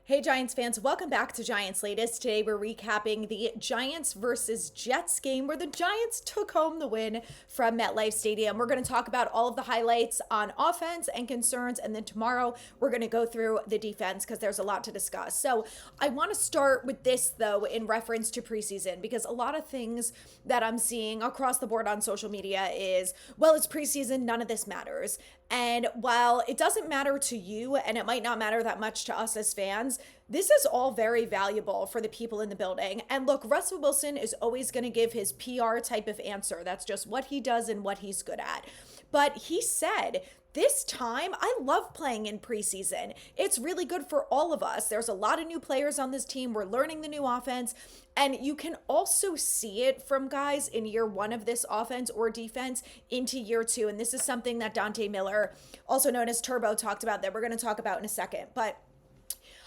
Hey Giants fans, welcome back to Giants Latest. Today we're recapping the Giants versus Jets game where the Giants took home the win from MetLife Stadium. We're going to talk about all of the highlights on offense and concerns, and then tomorrow we're going to go through the defense because there's a lot to discuss. So I want to start with this though in reference to preseason, because a lot of things that I'm seeing across the board on social media is, well, it's preseason, none of this matters. And while it doesn't matter to you and it might not matter that much to us as fans, this is all very valuable for the people in the building. And look, Russell Wilson is always going to give his PR type of answer. That's just what he does and what he's good at. But he said, this time, I love playing in preseason. It's really good for all of us. There's a lot of new players on this team. We're learning the new offense. And you can also see it from guys in year one of this offense or defense into year two. And this is something that Dante Miller, also known as Turbo, talked about that we're going to talk about in a second. But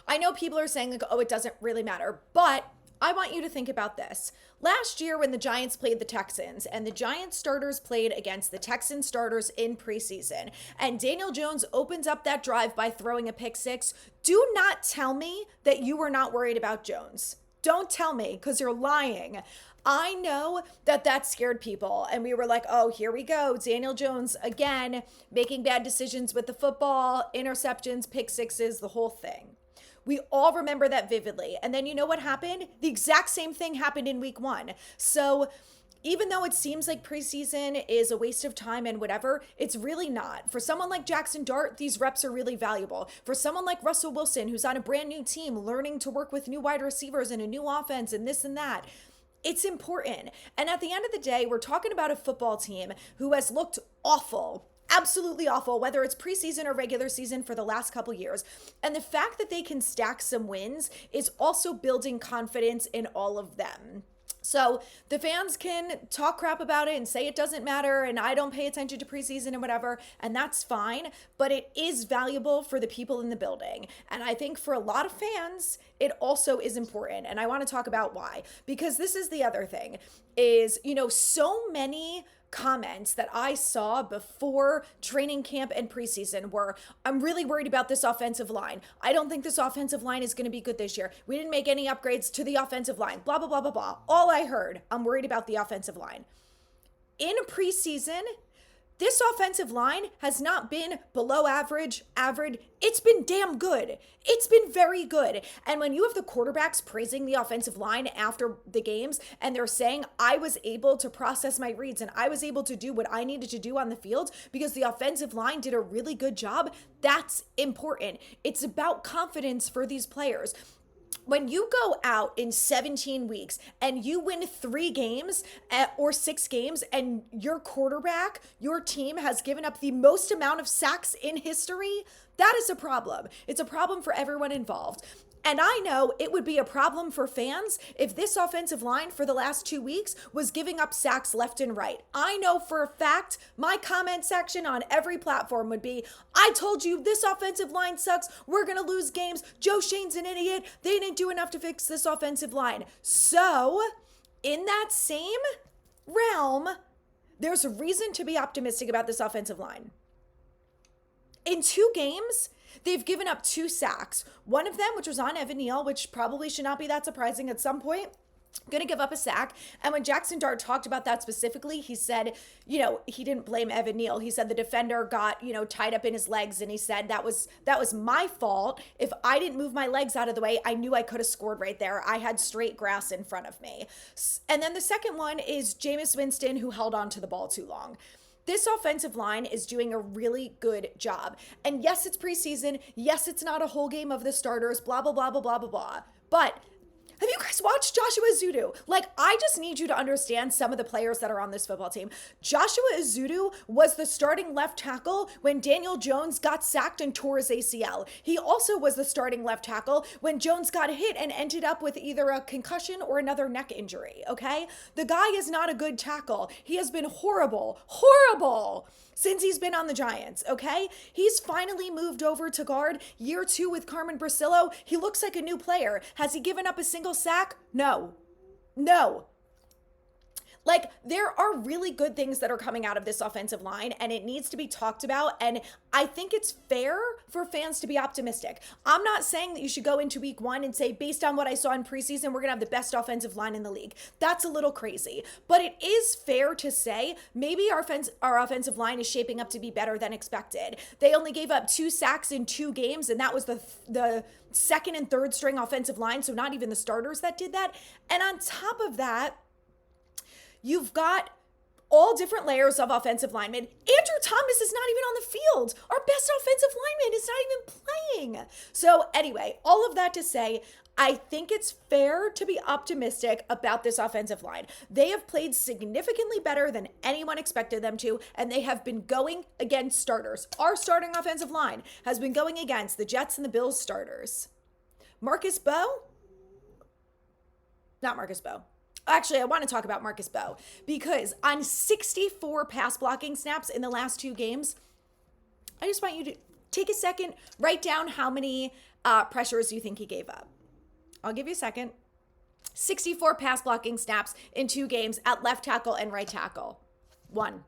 I know people are saying, like, oh, it doesn't really matter. But I want you to think about this. Last year when the Giants played the Texans and the Giants starters played against the Texans starters in preseason, and Daniel Jones opens up that drive by throwing a pick six, do not tell me that you were not worried about Jones. Don't tell me, because you're lying. I know that that scared people, and we were like, oh, here we go. Daniel Jones again, making bad decisions with the football, interceptions, pick sixes, the whole thing. We all remember that vividly. And then you know what happened? The exact same thing happened in week one. So even though it seems like preseason is a waste of time and whatever, it's really not. For someone like Jackson Dart, these reps are really valuable. For someone like Russell Wilson, who's on a brand new team, learning to work with new wide receivers and a new offense and this and that, it's important. And at the end of the day, we're talking about a football team who has looked awful, absolutely awful, whether it's preseason or regular season for the last couple years. And the fact that they can stack some wins is also building confidence in all of them. So the fans can talk crap about it and say it doesn't matter and I don't pay attention to preseason and whatever, and that's fine, but it is valuable for the people in the building. And I think for a lot of fans, it also is important. And I want to talk about why, because this is the other thing is, so many comments that I saw before training camp and preseason were, I'm really worried about this offensive line. I don't think this offensive line is going to be good this year. We didn't make any upgrades to the offensive line, blah, blah, blah, blah, blah. All I heard, I'm worried about the offensive line. In preseason, this offensive line has not been below average. It's been damn good. It's been very good. And when you have the quarterbacks praising the offensive line after the games and they're saying, I was able to process my reads and I was able to do what I needed to do on the field because the offensive line did a really good job, that's important. It's about confidence for these players. When you go out in 17 weeks and you win 3 games or 6 games and your quarterback, your team has given up the most amount of sacks in history, that is a problem. It's a problem for everyone involved. And I know it would be a problem for fans if this offensive line for the last 2 weeks was giving up sacks left and right. I know for a fact my comment section on every platform would be, I told you this offensive line sucks. We're going to lose games. Joe Shane's an idiot. They didn't do enough to fix this offensive line. So in that same realm, there's a reason to be optimistic about this offensive line. In 2 games, they've given up 2 sacks. One of them, which was on Evan Neal, which probably should not be that surprising at some point, going to give up a sack. And when Jackson Dart talked about that specifically, he said, he didn't blame Evan Neal. He said the defender got, tied up in his legs. And he said that was my fault. If I didn't move my legs out of the way, I knew I could have scored right there. I had straight grass in front of me. And then the second one is Jameis Winston, who held on to the ball too long. This offensive line is doing a really good job. And yes, it's preseason. Yes, it's not a whole game of the starters, blah, blah, blah, blah, blah, blah, blah. But have you guys watched Joshua Ezeudu? I just need you to understand some of the players that are on this football team. Joshua Ezeudu was the starting left tackle when Daniel Jones got sacked and tore his ACL. He also was the starting left tackle when Jones got hit and ended up with either a concussion or another neck injury, okay? The guy is not a good tackle. He has been horrible since he's been on the Giants, okay? He's finally moved over to guard year 2 with Carmen Brasillo. He looks like a new player. Has he given up a single sack? No. Like, there are really good things that are coming out of this offensive line, and it needs to be talked about. And I think it's fair for fans to be optimistic. I'm not saying that you should go into week one and say, based on what I saw in preseason, we're going to have the best offensive line in the league. That's a little crazy. But it is fair to say maybe our offensive line is shaping up to be better than expected. They only gave up 2 sacks in 2 games, and that was the second and third string offensive line, so not even the starters that did that. And on top of that, you've got all different layers of offensive linemen. Andrew Thomas is not even on the field. Our best offensive lineman is not even playing. So anyway, all of that to say, I think it's fair to be optimistic about this offensive line. They have played significantly better than anyone expected them to, and they have been going against starters. Our starting offensive line has been going against the Jets and the Bills starters. Marcus Bowe? Not Marcus Bowe. Actually, I want to talk about Marcus Bowe because on 64 pass blocking snaps in the last 2 games, I just want you to take a second, write down how many pressures you think he gave up. I'll give you a second. 64 pass blocking snaps in 2 games at left tackle and right tackle. 1.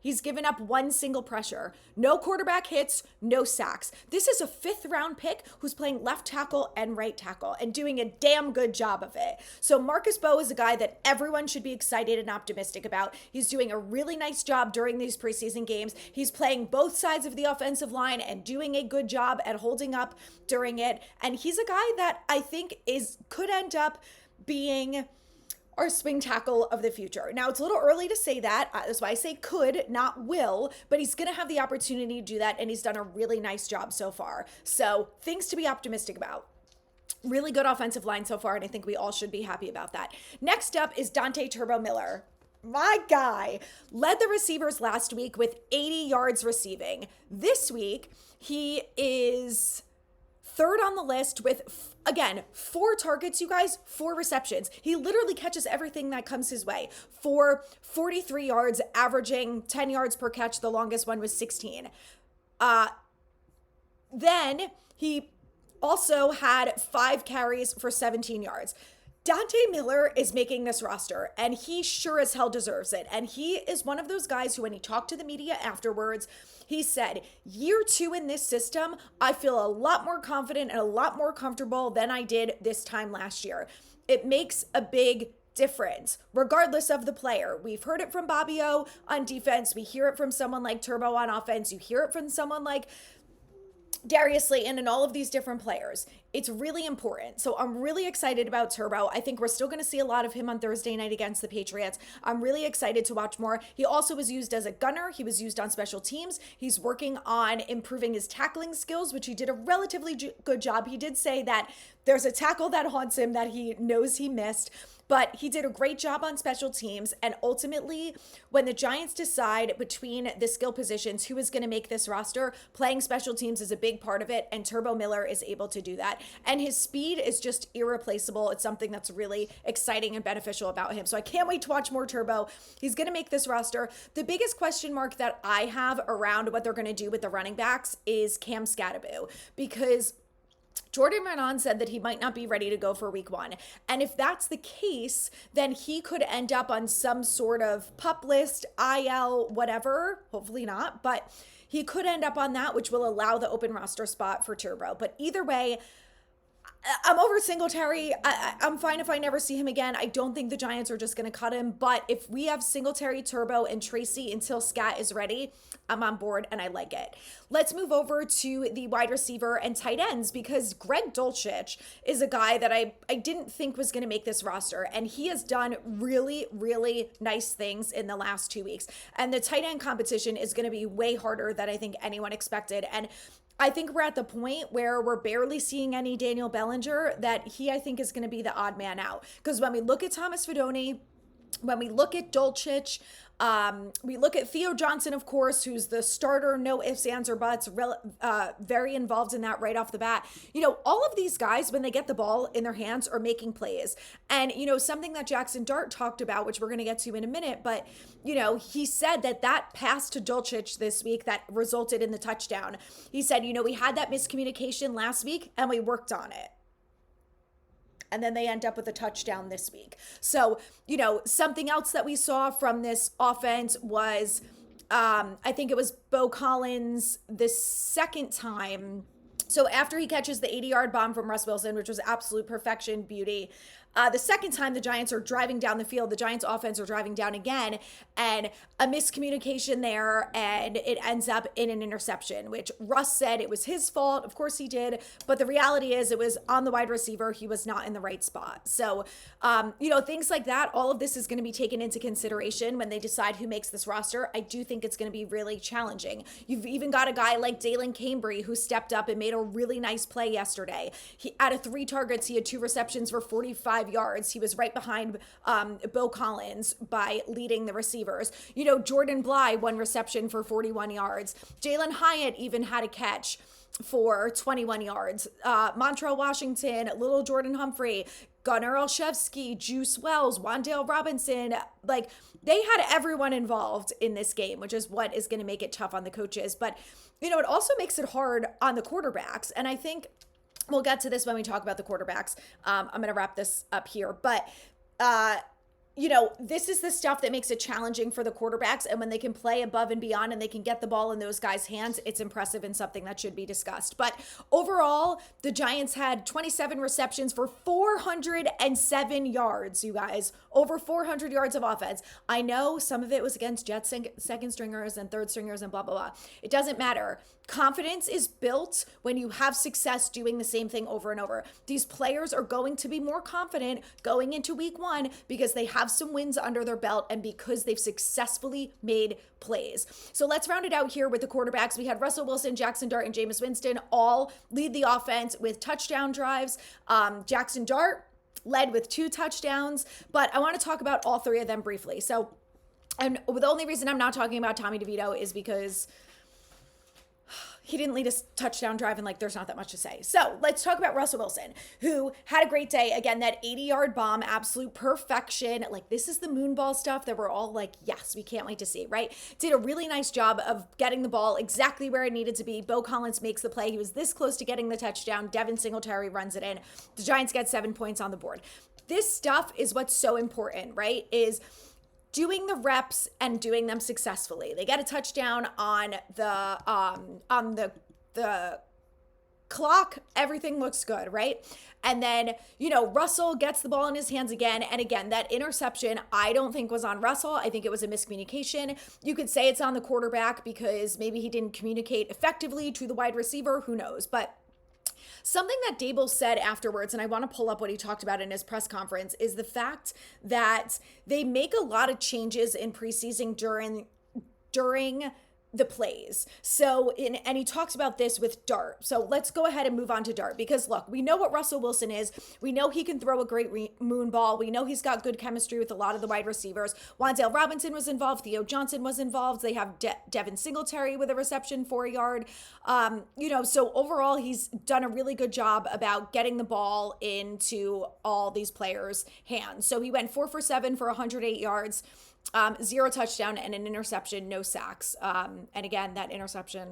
He's given up 1 single pressure. No quarterback hits, no sacks. This is a 5th round pick who's playing left tackle and right tackle and doing a damn good job of it. So Marcus Bowe is a guy that everyone should be excited and optimistic about. He's doing a really nice job during these preseason games. He's playing both sides of the offensive line and doing a good job at holding up during it. And he's a guy that I think could end up being our swing tackle of the future. Now, it's a little early to say that. That's why I say could, not will, but he's going to have the opportunity to do that, and he's done a really nice job so far. So things to be optimistic about. Really good offensive line so far, and I think we all should be happy about that. Next up is Dante Turbo Miller. My guy led the receivers last week with 80 yards receiving. This week, he is 3rd on the list with, again, 4 targets, you guys, 4 receptions. He literally catches everything that comes his way for 43 yards, averaging 10 yards per catch. The longest one was 16. Then he also had 5 carries for 17 yards. Dante Miller is making this roster, and he sure as hell deserves it. And he is one of those guys who, when he talked to the media afterwards, he said, year 2 in this system, I feel a lot more confident and a lot more comfortable than I did this time last year. It makes a big difference, regardless of the player. We've heard it from Bobby O on defense. We hear it from someone like Turbo on offense. You hear it from someone like Darius Slayton and all of these different players. It's really important. So I'm really excited about Turbo. I think we're still going to see a lot of him on Thursday night against the Patriots. I'm really excited to watch more. He also was used as a gunner. He was used on special teams. He's working on improving his tackling skills, which he did a relatively good job. He did say that there's a tackle that haunts him that he knows he missed, but he did a great job on special teams. And ultimately, when the Giants decide between the skill positions who is going to make this roster, playing special teams is a big part of it, and Turbo Miller is able to do that. And his speed is just irreplaceable. It's something that's really exciting and beneficial about him. So I can't wait to watch more Turbo. He's going to make this roster. The biggest question mark that I have around what they're going to do with the running backs is Cam Scatterbo, because Jordan Renan said that he might not be ready to go for week 1. And if that's the case, then he could end up on some sort of PUP list, IL, whatever. Hopefully not, but he could end up on that, which will allow the open roster spot for Turbo. But either way, I'm over Singletary. I'm fine if I never see him again. I don't think the Giants are just going to cut him. But if we have Singletary, Turbo, and Tracy until Scat is ready, I'm on board and I like it. Let's move over to the wide receiver and tight ends, because Greg Dulcich is a guy that I didn't think was going to make this roster. And he has done really, really nice things in the last 2 weeks. And the tight end competition is going to be way harder than I think anyone expected. And I think we're at the point where we're barely seeing any Daniel Bellinger, that he, I think, is going to be the odd man out. Because when we look at Thomas Fidone, when we look at Dulcich, we look at Theo Johnson, of course, who's the starter, no ifs, ands, or buts, very involved in that right off the bat. You know, all of these guys, when they get the ball in their hands, are making plays. And, you know, something that Jackson Dart talked about, which we're going to get to in a minute, but, you know, he said that pass to Dulcich this week that resulted in the touchdown, he said, you know, we had that miscommunication last week and we worked on it. and then they end up with a touchdown this week. So, something else that we saw from this offense was, I think it was Bo Collins the second time. So after he catches the 80-yard bomb from Russ Wilson, which was absolute perfection, beauty, the second time the Giants are driving down the field, the Giants offense are driving down again, and a miscommunication there, and it ends up in an interception, which Russ said it was his fault. Of course he did, but the reality is it was on the wide receiver. He was not in the right spot. So, things like that, all of this is going to be taken into consideration when they decide who makes this roster. I do think it's going to be really challenging. You've even got a guy like Dalen Cambry who stepped up and made a really nice play yesterday. Out of 3 targets, he had 2 receptions for 45 yards. He was right behind Bo Collins by leading the receivers. Jordan Bly, 1 reception for 41 yards. Jalen Hyatt even had a catch for 21 yards. Montrell Washington, Little Jordan Humphrey, Gunnar Olszewski, Juice Wells, Wan'Dale Robinson, they had everyone involved in this game, which is what is going to make it tough on the coaches. But, it also makes it hard on the quarterbacks. And I think we'll get to this when we talk about the quarterbacks. I'm going to wrap this up here. But, this is the stuff that makes it challenging for the quarterbacks. And when they can play above and beyond and they can get the ball in those guys' hands, it's impressive and something that should be discussed. But overall, the Giants had 27 receptions for 407 yards, you guys. Over 400 yards of offense. I know some of it was against Jets second stringers and third stringers and blah, blah, blah. It doesn't matter. Confidence is built when you have success doing the same thing over and over. These players are going to be more confident going into week 1 because they have some wins under their belt and because they've successfully made plays. So let's round it out here with the quarterbacks. We had Russell Wilson, Jackson Dart, and Jameis Winston all lead the offense with touchdown drives. Jackson Dart led with 2 touchdowns, but I want to talk about all 3 of them briefly. So, and the only reason I'm not talking about Tommy DeVito is because he didn't lead a touchdown drive and there's not that much to say. So let's talk about Russell Wilson, who had a great day. Again, that 80-yard bomb, absolute perfection. This is the moonball stuff that we're all yes, we can't wait to see, right? Did a really nice job of getting the ball exactly where it needed to be. Bo Collins makes the play. He was this close to getting the touchdown. Devin Singletary runs it in. The Giants get 7 points on the board. This stuff is what's so important, right? Is doing the reps and doing them successfully. They get a touchdown on the clock. Everything looks good, right? And then, Russell gets the ball in his hands again. And again, that interception, I don't think was on Russell. I think it was a miscommunication. You could say it's on the quarterback because maybe he didn't communicate effectively to the wide receiver. Who knows? But something that Dable said afterwards, and I want to pull up what he talked about in his press conference, is the fact that they make a lot of changes in preseason during the plays. So, and he talks about this with Dart. So let's go ahead and move on to Dart because look, we know what Russell Wilson is. We know he can throw a great moon ball. We know he's got good chemistry with a lot of the wide receivers. Wan'Dale Robinson was involved. Theo Johnson was involved. They have Devin Singletary with a reception for a yard. So overall, he's done a really good job about getting the ball into all these players' hands. So he went 4 for 7 for 108 yards. 0 touchdown and an interception, no sacks. And again, that interception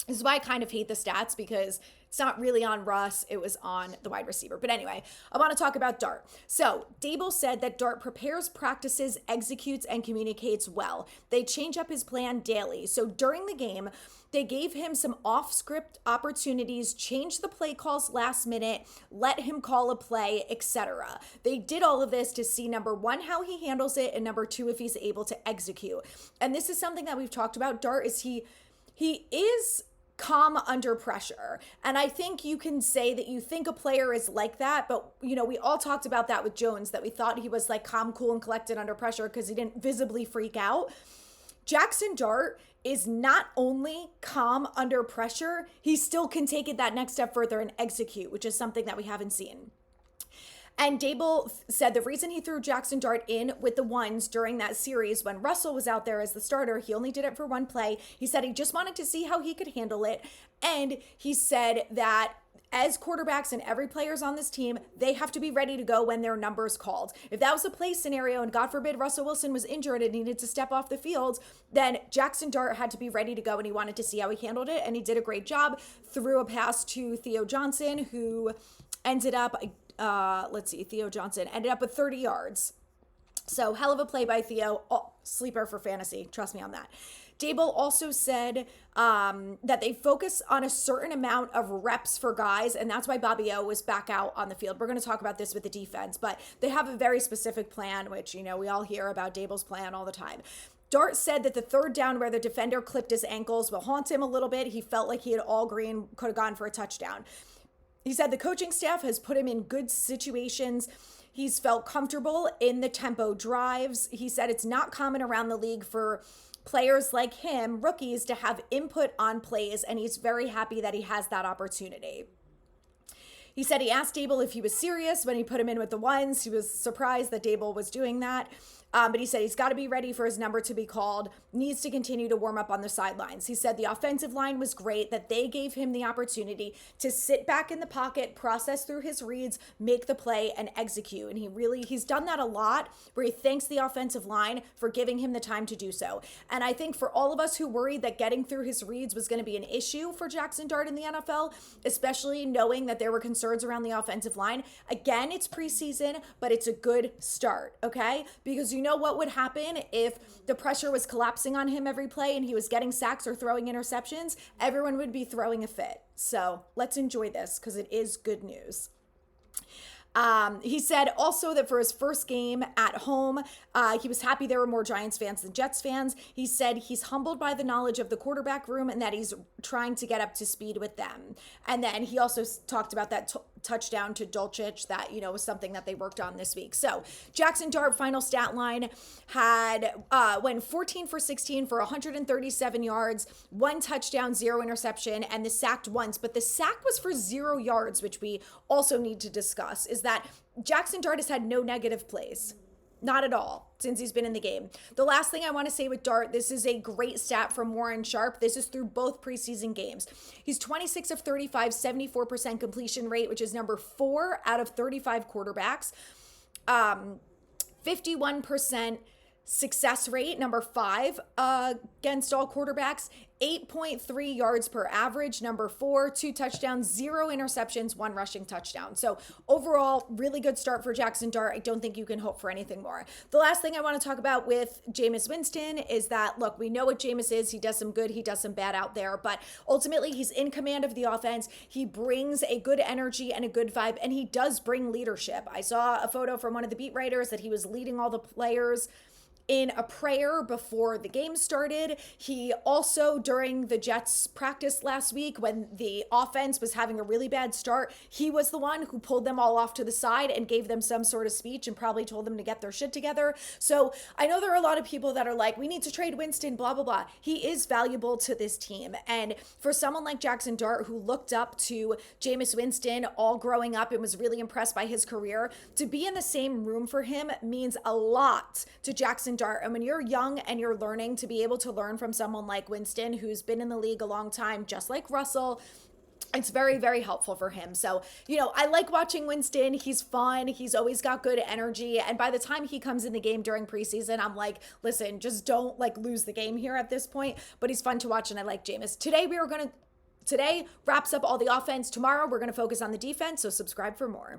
is why I kind of hate the stats because it's not really on Russ. It was on the wide receiver. But anyway, I want to talk about Dart. So Dable said that Dart prepares, practices, executes, and communicates well. They change up his plan daily. So during the game, they gave him some off-script opportunities, changed the play calls last minute, let him call a play, etc. They did all of this to see, number 1, how he handles it, and number 2, if he's able to execute. And this is something that we've talked about. Dart is he is calm under pressure. And I think you can say that you think a player is like that, but we all talked about that with Jones, that we thought he was calm, cool, and collected under pressure because he didn't visibly freak out. Jackson Dart is not only calm under pressure, he still can take it that next step further and execute, which is something that we haven't seen. And Dable said the reason he threw Jackson Dart in with the ones during that series when Russell was out there as the starter, he only did it for 1 play. He said he just wanted to see how he could handle it. And he said that as quarterbacks and every player's on this team, they have to be ready to go when their number's called. If that was a play scenario and God forbid Russell Wilson was injured and needed to step off the field, then Jackson Dart had to be ready to go and he wanted to see how he handled it. And he did a great job. Threw a pass to Theo Johnson, who ended up, Theo Johnson ended up with 30 yards. So hell of a play by Theo. Oh, sleeper for fantasy. Trust me on that. Dable also said that they focus on a certain amount of reps for guys, and that's why Bobby O was back out on the field. We're going to talk about this with the defense, but they have a very specific plan, which, we all hear about Dable's plan all the time. Dart said that the third down where the defender clipped his ankles will haunt him a little bit. He felt like he had all green, could have gone for a touchdown. He said the coaching staff has put him in good situations. He's felt comfortable in the tempo drives. He said it's not common around the league for players like him, rookies, to have input on plays, and he's very happy that he has that opportunity. He said he asked Dable if he was serious when he put him in with the ones. He was surprised that Dable was doing that. But he said he's got to be ready for his number to be called, needs to continue to warm up on the sidelines. He said the offensive line was great, that they gave him the opportunity to sit back in the pocket, process through his reads, make the play, and execute. And he's done that a lot, where he thanks the offensive line for giving him the time to do so. And I think for all of us who worried that getting through his reads was going to be an issue for Jackson Dart in the NFL, especially knowing that there were concerns around the offensive line, again, it's preseason, but it's a good start, okay? Because you know what would happen if the pressure was collapsing on him every play and he was getting sacks or throwing interceptions? Everyone would be throwing a fit. So let's enjoy this because it is good news. He said also that for his first game at home, he was happy there were more Giants fans than Jets fans. He said he's humbled by the knowledge of the quarterback room and that he's trying to get up to speed with them. And then he also talked about that touchdown to Dulcich that, was something that they worked on this week. So Jackson Dart, final stat line, went 14 for 16 for 137 yards, 1 touchdown, 0 interception, and the sacked once. But the sack was for 0 yards, which we also need to discuss, is that Jackson Dart has had no negative plays. Not at all since he's been in the game. The last thing I want to say with Dart, this is a great stat from Warren Sharp. This is through both preseason games. He's 26 of 35, 74% completion rate, which is number 4 out of 35 quarterbacks. 51% success rate, number 5 against all quarterbacks. 8.3 yards per average, number 4, 2 touchdowns, 0 interceptions, 1 rushing touchdown. So overall, really good start for Jackson Dart. I don't think you can hope for anything more. The last thing I want to talk about with Jameis Winston is that, look, we know what Jameis is. He does some good, he does some bad out there, but ultimately he's in command of the offense. He brings a good energy and a good vibe, and he does bring leadership. I saw a photo from one of the beat writers that he was leading all the players in a prayer before the game started. He also, during the Jets practice last week, when the offense was having a really bad start, he was the one who pulled them all off to the side and gave them some sort of speech and probably told them to get their shit together. So I know there are a lot of people that are like, we need to trade Winston, blah, blah, blah. He is valuable to this team. And for someone like Jackson Dart, who looked up to Jameis Winston all growing up and was really impressed by his career, to be in the same room for him means a lot to Jackson Dart. And when you're young and you're learning, to be able to learn from someone like Winston, who's been in the league a long time, just like Russell, it's very, very helpful for him. So, I like watching Winston. He's fun. He's always got good energy. And by the time he comes in the game during preseason, I'm like, listen, just don't lose the game here at this point. But he's fun to watch, and I like Jameis. Today wraps up all the offense. Tomorrow, we're going to focus on the defense. So subscribe for more.